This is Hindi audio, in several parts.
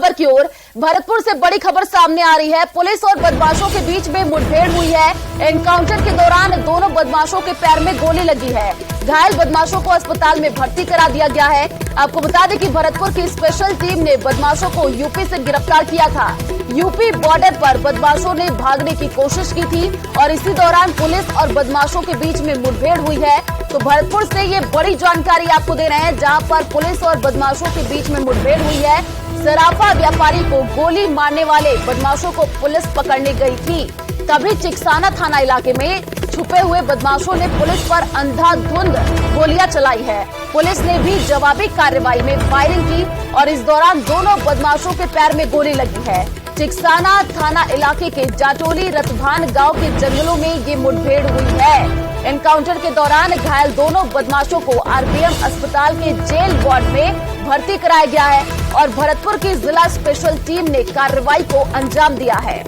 खबर की ओर। भरतपुर से बड़ी खबर सामने आ रही है। पुलिस और बदमाशों के बीच में मुठभेड़ हुई है। एनकाउंटर के दौरान दोनों बदमाशों के पैर में गोली लगी है। घायल बदमाशों को अस्पताल में भर्ती करा दिया गया है। आपको बता दें कि भरतपुर की स्पेशल टीम ने बदमाशों को यूपी से गिरफ्तार किया था। यूपी बॉर्डर पर बदमाशों ने भागने की कोशिश की थी और इसी दौरान पुलिस और बदमाशों के बीच में मुठभेड़ हुई है। तो भरतपुर से ये बड़ी जानकारी आपको दे रहे हैं, जहां पर पुलिस और बदमाशों के बीच में मुठभेड़ हुई है। सराफा व्यापारी को गोली मारने वाले बदमाशों को पुलिस पकड़ने गई थी। तभी चिकसाना थाना इलाके में छुपे हुए बदमाशों ने पुलिस पर अंधाधुंध गोलियां चलाई है। पुलिस ने भी जवाबी कार्रवाई में फायरिंग की और इस दौरान दोनों बदमाशों के पैर में गोली लगी है। चिकसाना थाना इलाके के जाटोली रतभान गांव के जंगलों में ये मुठभेड़ हुई है। एनकाउंटर के दौरान घायल दोनों बदमाशों को आरबीएम अस्पताल के जेल वार्ड में भर्ती कराया गया है और भरतपुर की जिला स्पेशल टीम ने कार्रवाई को अंजाम दिया है।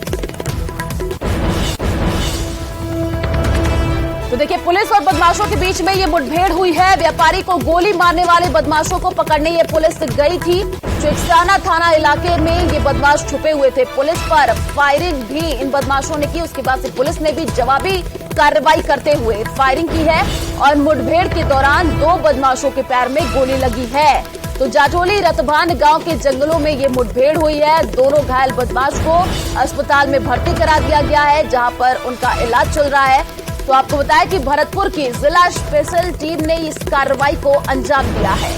तो देखिए, पुलिस और बदमाशों के बीच में ये मुठभेड़ हुई है। व्यापारी को गोली मारने वाले बदमाशों को पकड़ने ये पुलिस गई थी। चिकसाना थाना इलाके में ये बदमाश छुपे हुए थे। पुलिस पर फायरिंग भी इन बदमाशों ने की। उसके बाद से पुलिस ने भी जवाबी कार्रवाई करते हुए फायरिंग की है और मुठभेड़ के दौरान दो बदमाशों के पैर में गोली लगी है। तो जाटोली रतभान गांव के जंगलों में ये मुठभेड़ हुई है। दोनों घायल बदमाश को अस्पताल में भर्ती करा दिया गया है, जहां पर उनका इलाज चल रहा है। तो आपको बताया कि भरतपुर की जिला स्पेशल टीम ने इस कार्रवाई को अंजाम दिया है।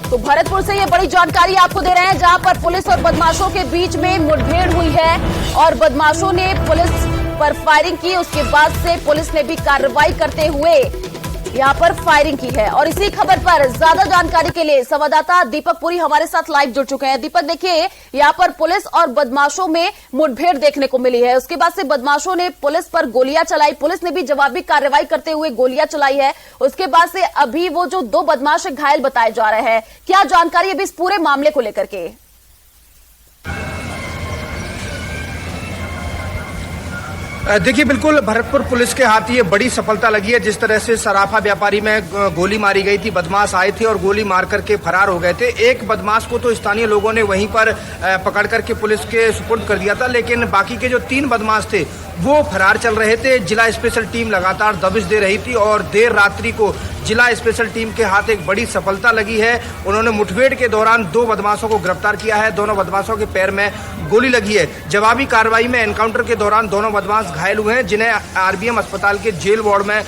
तो भरतपुर से ये बड़ी जानकारी आपको दे रहे हैं, जहां पर पुलिस और बदमाशों के बीच में मुठभेड़ हुई है और बदमाशों ने पुलिस पर फायरिंग की। उसके बाद से पुलिस ने भी कार्रवाई करते हुए यहां पर फायरिंग की है। और इसी खबर पर ज्यादा जानकारी के लिए संवाददाता दीपक पुरी हमारे साथ लाइव जुड़ चुके हैं। दीपक, देखिए, यहां पर पुलिस और बदमाशों में मुठभेड़ देखने को मिली है। उसके बाद से बदमाशों ने पुलिस पर गोलियां चलाई। पुलिस ने भी जवाबी कार्रवाई करते हुए गोलियां चलाई है। उसके बाद से अभी वो जो दो बदमाश घायल बताए जा रहे हैं, क्या जानकारी अभी इस पूरे मामले को लेकर के? देखिए, बिल्कुल भरतपुर पुलिस के हाथ ये बड़ी सफलता लगी है। जिस तरह से सराफा व्यापारी में गोली मारी गई थी, बदमाश आए थे और गोली मार करके फरार हो गए थे। एक बदमाश को तो स्थानीय लोगों ने वहीं पर पकड़ करके पुलिस के सुपुर्द कर दिया था, लेकिन बाकी के जो 3 बदमाश थे वो फरार चल रहे थे। जिला स्पेशल टीम लगातार दबिश दे रही थी और देर रात्रि को जिला स्पेशल टीम के हाथ एक बड़ी सफलता लगी है। उन्होंने मुठभेड़ के दौरान 2 बदमाशों को गिरफ्तार किया है। दोनों बदमाशों के पैर में गोली लगी है। जवाबी कार्रवाई में एनकाउंटर के दौरान दोनों बदमाश घायल हुए हैं, जिन्हें आरबीएम अस्पताल के जेल वार्ड में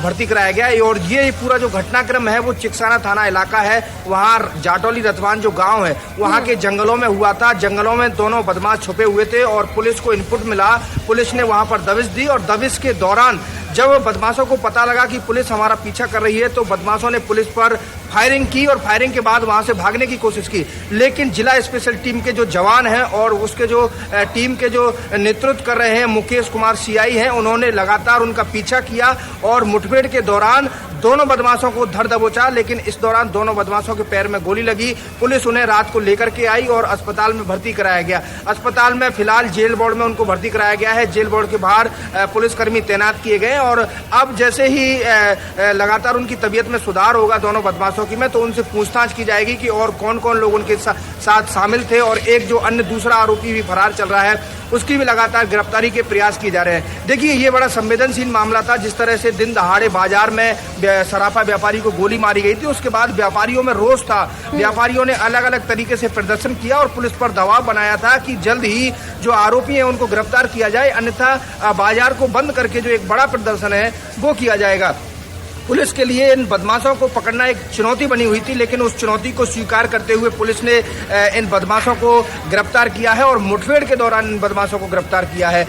भर्ती कराया गया है। और ये पूरा जो घटनाक्रम है वो चिकसाना थाना इलाका है। वहाँ जाटोली रतवान जो गाँव है वहाँ के जंगलों में हुआ था। जंगलों में दोनों बदमाश छुपे हुए थे और पुलिस को इनपुट मिला। पुलिस ने वहाँ पर दबिश दी और दबिश के दौरान जब बदमाशों को पता लगा कि पुलिस हमारा पीछा कर रही है, तो बदमाशों ने पुलिस पर फायरिंग की और फायरिंग के बाद वहां से भागने की कोशिश की। लेकिन जिला स्पेशल टीम के जो जवान हैं और उसके जो टीम के जो नेतृत्व कर रहे हैं मुकेश कुमार सीआई हैं, उन्होंने लगातार उनका पीछा किया और मुठभेड़ के दौरान दोनों बदमाशों को धर दबोचा। लेकिन इस दौरान दोनों बदमाशों के पैर में गोली लगी। पुलिस उन्हें रात को लेकर के आई और अस्पताल में भर्ती कराया गया। अस्पताल में फिलहाल जेल बोर्ड में उनको भर्ती कराया गया है। जेल बोर्ड के बाहर पुलिसकर्मी तैनात किए गए और अब जैसे ही लगातार उनकी तबीयत में सुधार होगा दोनों बदमाशों की में, तो उनसे पूछताछ की जाएगी कि और कौन कौन लोग उनके साथ शामिल थे। और एक जो अन्य दूसरा आरोपी भी फरार चल रहा है, उसकी भी लगातार गिरफ्तारी के प्रयास किए जा रहे हैं। देखिए, ये बड़ा संवेदनशील मामला था। जिस तरह से दिन दहाड़े बाजार में सराफा व्यापारी को गोली मारी गई थी, उसके बाद व्यापारियों में रोष था। व्यापारियों ने अलग अलग तरीके से प्रदर्शन किया और पुलिस पर दबाव बनाया था कि जल्द ही जो आरोपी हैं उनको गिरफ्तार किया जाए, अन्यथा बाजार को बंद करके जो एक बड़ा प्रदर्शन है वो किया जाएगा। पुलिस के लिए इन बदमाशों को पकड़ना एक चुनौती बनी हुई थी, लेकिन उस चुनौती को स्वीकार करते हुए पुलिस ने इन बदमाशों को गिरफ्तार किया है और मुठभेड़ के दौरान इन बदमाशों को गिरफ्तार किया है।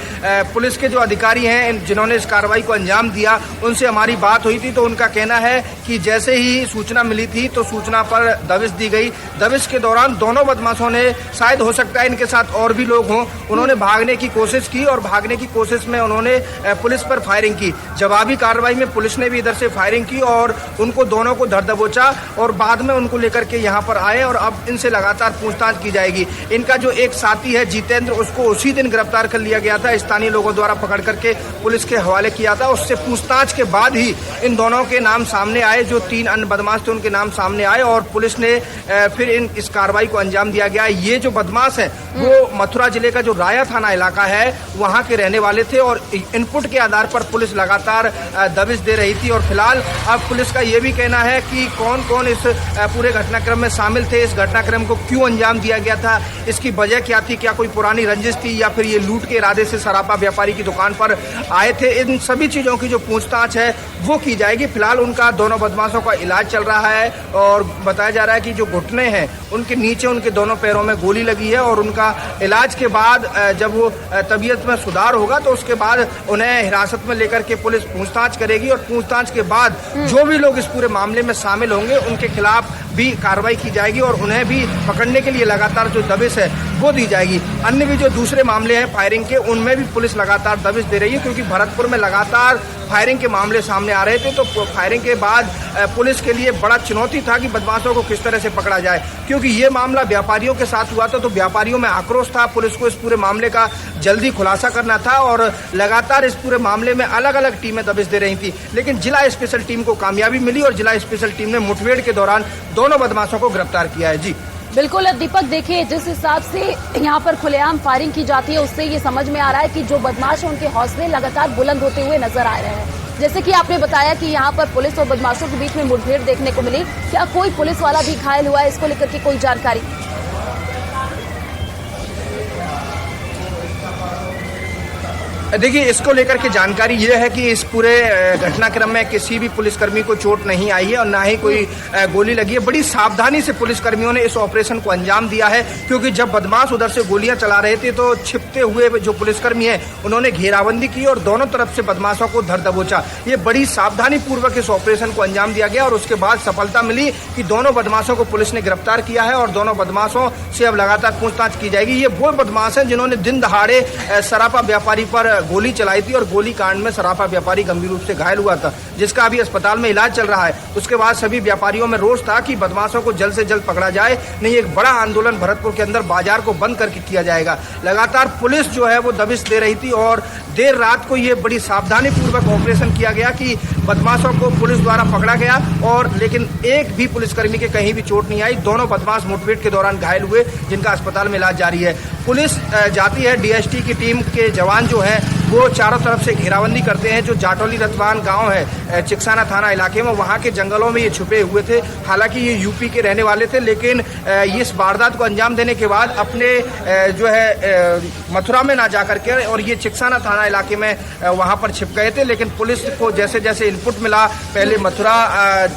पुलिस के जो अधिकारी हैं जिन्होंने इस कार्रवाई को अंजाम दिया, उनसे हमारी बात हुई थी तो उनका कहना है कि जैसे ही सूचना मिली थी तो सूचना पर दबिश दी गई। दबिश के दौरान दोनों बदमाशों ने, शायद हो सकता है इनके साथ और भी लोग हों, उन्होंने भागने की कोशिश की और भागने की कोशिश में उन्होंने पुलिस पर फायरिंग की। जवाबी कार्रवाई में पुलिस ने भी इधर से फायरिंग की और उनको दोनों को धर दबोचा और बाद में उनको लेकर के यहाँ पर आए और अब इनसे लगातार पूछताछ की जाएगी। इनका जो एक साथी है जितेंद्र, उसको उसी दिन गिरफ्तार कर लिया गया था, स्थानीय लोगों द्वारा पकड़ करके पुलिस के हवाले किया था। उससे पूछताछ के बाद ही इन दोनों के नाम सामने आए, जो 3 अन्य बदमाश थे उनके नाम सामने आए और पुलिस ने फिर इस कार्रवाई को अंजाम दिया गया। ये जो बदमाश है वो मथुरा जिले का जो राया थाना इलाका है वहां के रहने वाले थे और इनपुट के आधार पर पुलिस लगातार दबिश दे रही थी। और फिलहाल अब पुलिस का ये भी कहना है कि कौन कौन इस पूरे घटनाक्रम में शामिल थे, इस घटनाक्रम को क्यों अंजाम दिया गया था, इसकी वजह क्या थी, क्या कोई पुरानी रंजिश थी या फिर ये लूट के इरादे से सराफा व्यापारी की दुकान पर आए थे, इन सभी चीजों की जो पूछताछ है वो की जाएगी। फिलहाल उनका दोनों बदमाशों का इलाज चल रहा है और बताया जा रहा है कि जो घुटने हैं उनके नीचे उनके दोनों पैरों में गोली लगी है और उनका इलाज के बाद जब वो तबीयत में सुधार होगा तो उसके बाद उन्हें हिरासत में लेकर के पुलिस पूछताछ करेगी और पूछताछ के बाद जो भी लोग इस पूरे मामले में शामिल होंगे उनके खिलाफ भी कार्रवाई की जाएगी और उन्हें भी पकड़ने के लिए लगातार जो दबिश है वो दी जाएगी। अन्य भी जो दूसरे मामले हैं फायरिंग के, उनमें भी पुलिस लगातार दबिश दे रही है क्योंकि भरतपुर में लगातार फायरिंग के मामले सामने आ रहे थे। तो फायरिंग के बाद पुलिस के लिए बड़ा चुनौती था कि बदमाशों को किस तरह से पकड़ा जाए, क्योंकि ये मामला व्यापारियों के साथ हुआ था तो व्यापारियों में आक्रोश था। पुलिस को इस पूरे मामले का जल्दी खुलासा करना था और लगातार इस पूरे मामले में अलग अलग टीमें दबिश दे रही थी, लेकिन जिला स्पेशल टीम को कामयाबी मिली और जिला स्पेशल टीम ने मुठभेड़ के दौरान दोनों बदमाशों को गिरफ्तार किया है। जी बिल्कुल दीपक, देखिए जिस हिसाब से यहाँ पर खुलेआम फायरिंग की जाती है उससे ये समझ में आ रहा है कि जो बदमाश है उनके हौसले लगातार बुलंद होते हुए नजर आ रहे हैं। जैसे कि आपने बताया कि यहाँ पर पुलिस और बदमाशों के बीच में मुठभेड़ देखने को मिली, क्या कोई पुलिस वाला भी घायल हुआ है, इसको लेकर के कोई जानकारी? देखिए, इसको लेकर के जानकारी ये है कि इस पूरे घटनाक्रम में किसी भी पुलिसकर्मी को चोट नहीं आई है और ना ही कोई गोली लगी है। बड़ी सावधानी से पुलिसकर्मियों ने इस ऑपरेशन को अंजाम दिया है क्योंकि जब बदमाश उधर से गोलियां चला रहे थे तो छिपते हुए जो पुलिसकर्मी हैं उन्होंने घेराबंदी की और दोनों तरफ से बदमाशों को धर दबोचा। ये बड़ी सावधानी पूर्वक इस ऑपरेशन को अंजाम दिया गया और उसके बाद सफलता मिली कि दोनों बदमाशों को पुलिस ने गिरफ्तार किया है और दोनों बदमाशों से अब लगातार पूछताछ की जाएगी। ये वो बदमाश हैं जिन्होंने दिन दहाड़े सराफा व्यापारी पर गोली चलाई थी और गोली कांड में सराफा व्यापारी गंभीर रूप से घायल हुआ था, जिसका अभी अस्पताल में इलाज चल रहा है। उसके बाद सभी व्यापारियों में रोष था कि बदमाशों को जल्द से जल्द पकड़ा जाए, नहीं एक बड़ा आंदोलन भरतपुर के अंदर बाजार को बंद करके किया जाएगा। लगातार पुलिस जो है वो दबिश दे रही थी और देर रात को ये बड़ी सावधानी पूर्वक ऑपरेशन किया गया कि बदमाशों को पुलिस द्वारा पकड़ा गया और लेकिन एक भी पुलिसकर्मी के कहीं भी चोट नहीं आई। दोनों बदमाश मुठभेड़ के दौरान घायल हुए जिनका अस्पताल में इलाज जारी है। पुलिस जाती है, डीएसटी की टीम के जवान जो है वो चारों तरफ से घेराबंदी करते हैं। जो जाटौली रतवान गांव है चिकसाना थाना इलाके में, वहां के जंगलों में ये छुपे हुए थे। हालांकि ये यूपी के रहने वाले थे, लेकिन इस वारदात को अंजाम देने के बाद अपने जो है मथुरा में ना जाकर के और ये चिकसाना थाना इलाके में वहां पर छिप गए थे। लेकिन पुलिस को जैसे जैसे इनपुट मिला, पहले मथुरा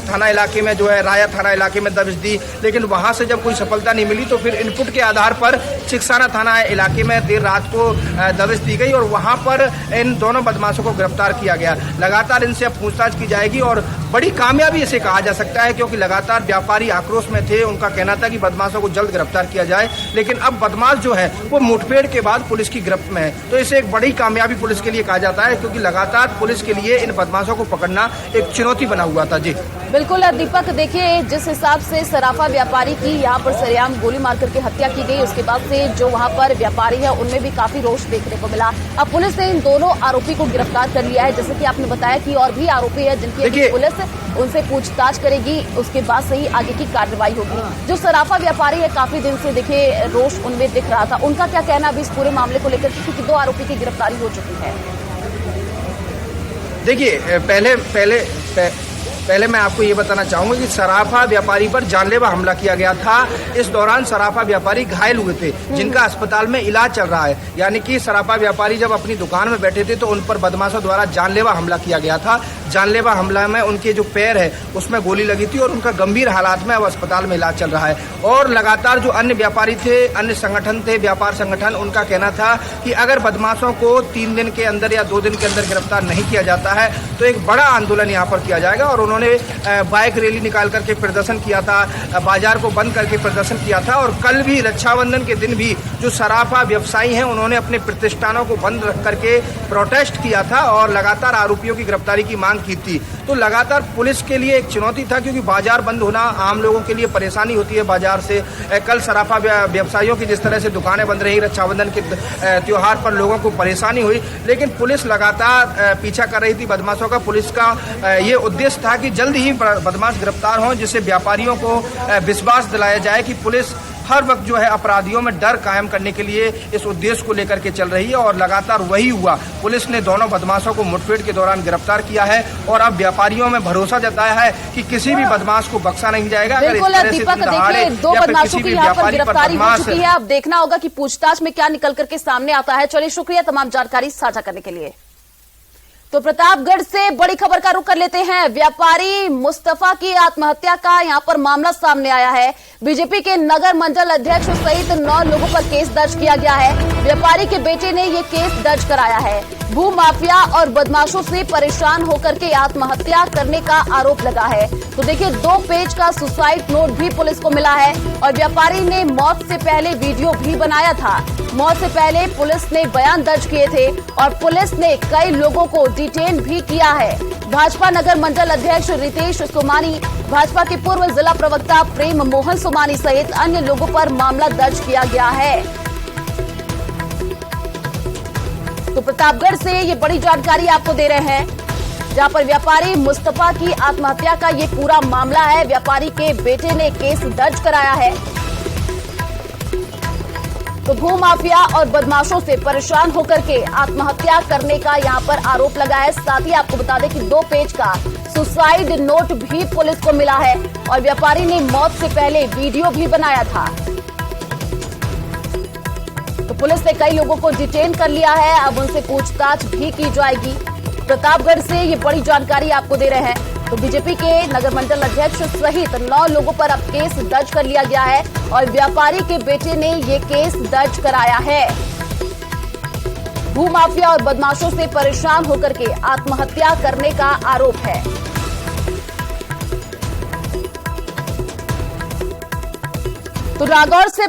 थाना इलाके में जो है राया थाना इलाके में दबिश दी, लेकिन वहां से जब कोई सफलता नहीं मिली तो फिर इनपुट के आधार पर चिकसाना थाना इलाके में देर रात को दबिश दी गई और वहां पर इन दोनों बदमाशों को गिरफ्तार किया गया। लगातार इनसे अब पूछताछ की जाएगी और बड़ी कामयाबी इसे कहा जा सकता है क्योंकि लगातार व्यापारी आक्रोश में थे। उनका कहना था कि बदमाशों को जल्द गिरफ्तार किया जाए, लेकिन अब बदमाश जो है वो मुठभेड़ के बाद पुलिस की गिरफ्त में है। तो इसे एक बड़ी कामयाबी पुलिस के लिए कहा जाता है क्योंकि लगातार पुलिस के लिए इन बदमाशों को पकड़ना एक चुनौती बना हुआ था। जी बिल्कुल दीपक, देखिए जिस हिसाब से सराफा व्यापारी की यहाँ पर सरेआम गोली मार करके हत्या की गई, उसके बाद से जो वहाँ पर व्यापारी है उनमें भी काफी रोष देखने को मिला। अब पुलिस ने इन दोनों आरोपी को गिरफ्तार कर लिया है। जैसे कि आपने बताया कि और भी आरोपी है जिनकी पुलिस उनसे पूछताछ करेगी, उसके बाद से ही आगे की कार्रवाई होगी। जो सराफा व्यापारी है काफी दिन से देखिए रोष उनमें दिख रहा था, उनका क्या कहना अभी इस पूरे मामले को लेकर, क्योंकि 2 आरोपी की गिरफ्तारी हो चुकी है? देखिए, पहले मैं आपको ये बताना चाहूंगा कि सराफा व्यापारी पर जानलेवा हमला किया गया था। इस दौरान सराफा व्यापारी घायल हुए थे जिनका अस्पताल में इलाज चल रहा है। यानी कि सराफा व्यापारी जब अपनी दुकान में बैठे थे तो उन पर बदमाशों द्वारा जानलेवा हमला किया गया था। जानलेवा हमला में उनके जो पैर है उसमें गोली लगी थी और उनका गंभीर हालात में अब अस्पताल में इलाज चल रहा है। और लगातार जो अन्य व्यापारी थे, अन्य संगठन थे, व्यापार संगठन, उनका कहना था कि अगर बदमाशों को 3 दिन के अंदर या 2 दिन के अंदर गिरफ्तार नहीं किया जाता है तो एक बड़ा आंदोलन यहाँ पर किया जाएगा। और उन्होंने बाइक रैली निकाल करके प्रदर्शन किया था, बाजार को बंद करके प्रदर्शन किया था। और कल भी रक्षाबंधन के दिन भी जो सराफा व्यवसायी हैं उन्होंने अपने प्रतिष्ठानों को बंद रख करके प्रोटेस्ट किया था और लगातार आरोपियों की गिरफ्तारी की मांग मांग की थी। तो लगातार पुलिस के लिए एक चुनौती था, क्योंकि बाजार बंद होना आम लोगों के लिए परेशानी होती है बाजार से। कल सराफा व्यवसायियों की जिस तरह से दुकानें बंद रही, रक्षाबंधन के त्योहार पर लोगों को परेशानी हुई, लेकिन पुलिस लगातार पीछा कर रही थी बदमाशों का। पुलिस का ये उद्देश्य था कि जल्द ही बदमाश गिरफ्तार हों, जिससे व्यापारियों को विश्वास दिलाया जाए कि पुलिस हर वक्त जो है अपराधियों में डर कायम करने के लिए इस उद्देश्य को लेकर के चल रही है। और लगातार वही हुआ। पुलिस ने दोनों बदमाशों को मुठभेड़ के दौरान गिरफ्तार किया है और अब व्यापारियों में भरोसा जताया है कि किसी भी बदमाश को बख्शा नहीं जाएगा। बिल्कुल दीपक, देखिए 2 बदमाशों की यहाँ पर गिरफ्तारी हो चुकी है। अब देखना होगा कि पूछताछ में क्या निकल करके सामने आता है। चलिए, शुक्रिया तमाम जानकारी साझा करने के लिए। तो प्रतापगढ़ से बड़ी खबर का रुख कर लेते हैं। व्यापारी मुस्तफा की आत्महत्या का यहां पर मामला सामने आया है। बीजेपी के नगर मंडल अध्यक्ष सहित 9 लोगों पर केस दर्ज किया गया है। व्यापारी के बेटे ने ये केस दर्ज कराया है। भू माफिया और बदमाशों से परेशान होकर के आत्महत्या करने का आरोप लगा है। तो देखिए, 2 पेज का सुसाइड नोट भी पुलिस को मिला है और व्यापारी ने मौत से पहले वीडियो भी बनाया था। मौत से पहले पुलिस ने बयान दर्ज किए थे और पुलिस ने कई लोगों को डिटेन भी किया है। भाजपा नगर मंडल अध्यक्ष रितेश सोमानी, भाजपा के पूर्व जिला प्रवक्ता प्रेम मोहन सोमानी सहित अन्य लोगों पर मामला दर्ज किया गया है। तो प्रतापगढ़ से ये बड़ी जानकारी आपको दे रहे हैं, जहां पर व्यापारी मुस्तफा की आत्महत्या का ये पूरा मामला है। व्यापारी के बेटे ने केस दर्ज कराया है। तो भू माफिया और बदमाशों से परेशान होकर के आत्महत्या करने का यहां पर आरोप लगा है। साथ ही आपको बता दें कि 2 पेज का सुसाइड नोट भी पुलिस को मिला है और व्यापारी ने मौत से पहले वीडियो भी बनाया था। तो पुलिस ने कई लोगों को डिटेन कर लिया है। अब उनसे पूछताछ भी की जाएगी। प्रतापगढ़ से ये बड़ी जानकारी आपको दे रहे हैं। तो बीजेपी के नगर मंडल अध्यक्ष सहित 9 लोगों पर अब केस दर्ज कर लिया गया है और व्यापारी के बेटे ने ये केस दर्ज कराया है। भू माफिया और बदमाशों से परेशान होकर के आत्महत्या करने का आरोप है। तो रागौर से